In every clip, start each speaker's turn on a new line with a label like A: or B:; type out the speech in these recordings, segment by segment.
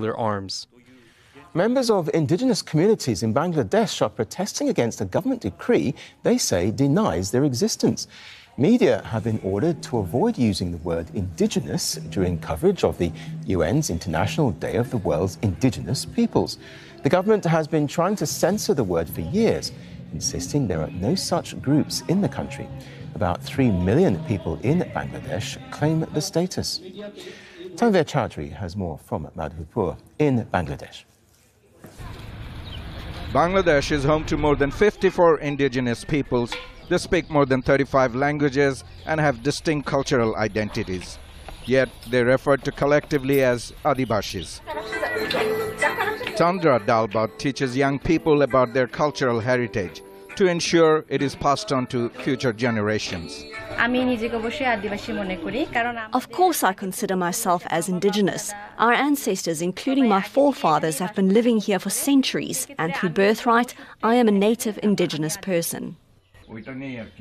A: arms.
B: Members of indigenous communities in Bangladesh are protesting against a government decree they say denies their existence. Media have been ordered to avoid using the word indigenous during coverage of the UN's International Day of the World's Indigenous Peoples. The government has been trying to censor the word for years, insisting there are no such groups in the country. About 3 million people in Bangladesh claim the status. Tanvir Chaudhry has more from Madhupur in Bangladesh.
C: Bangladesh is home to more than 54 indigenous peoples. They speak more than 35 languages and have distinct cultural identities. Yet they are referred to collectively as Adivashis. Chandra Dalbat teaches young people about their cultural heritage to ensure it is passed on to future generations.
D: Of course I consider myself as indigenous. Our ancestors, including my forefathers, have been living here for centuries, and through birthright, I am a native indigenous person.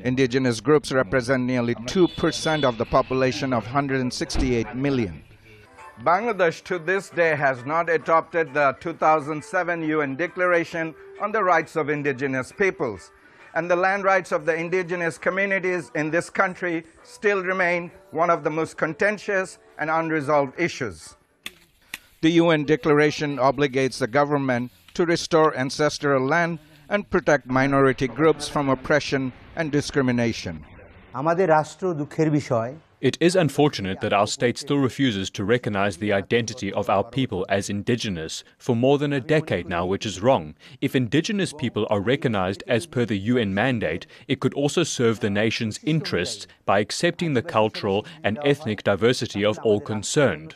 C: Indigenous groups represent nearly 2% of the population of 168 million. Bangladesh to this day has not adopted the 2007 UN Declaration on the Rights of Indigenous Peoples, and the land rights of the indigenous communities in this country still remain one of the most contentious and unresolved issues. The UN Declaration obligates the government to restore ancestral land and protect minority groups from oppression and discrimination.
A: It is unfortunate that our state still refuses to recognize the identity of our people as indigenous for more than a decade now, which is wrong. If indigenous people are recognized as per the UN mandate, it could also serve the nation's interests by accepting the cultural and ethnic diversity of all concerned.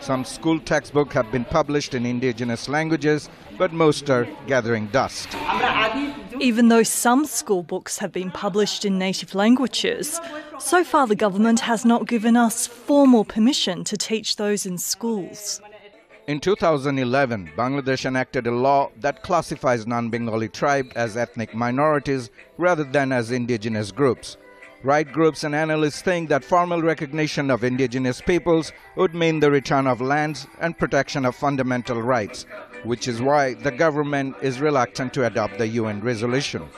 C: Some school textbooks have been published in indigenous languages, but most are gathering dust.
E: Even though some school books have been published in native languages, so far the government has not given us formal permission to teach those in schools.
C: In 2011, Bangladesh enacted a law that classifies non-Bengali tribes as ethnic minorities rather than as indigenous groups. Right groups and analysts think that formal recognition of indigenous peoples would mean the return of lands and protection of fundamental rights, which is why the government is reluctant to adopt the UN resolution.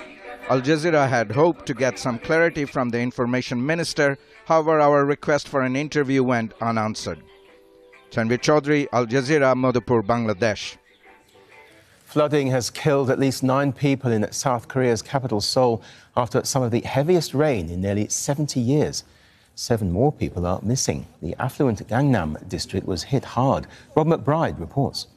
C: Al Jazeera had hoped to get some clarity from the information minister. However, our request for an interview went unanswered. Tanvir Chaudhry, Al Jazeera, Madhupur, Bangladesh.
B: Flooding has killed at least 9 people in South Korea's capital, Seoul, after some of the heaviest rain in nearly 70 years. 7 more people are missing. The affluent Gangnam district was hit hard. Rob McBride reports.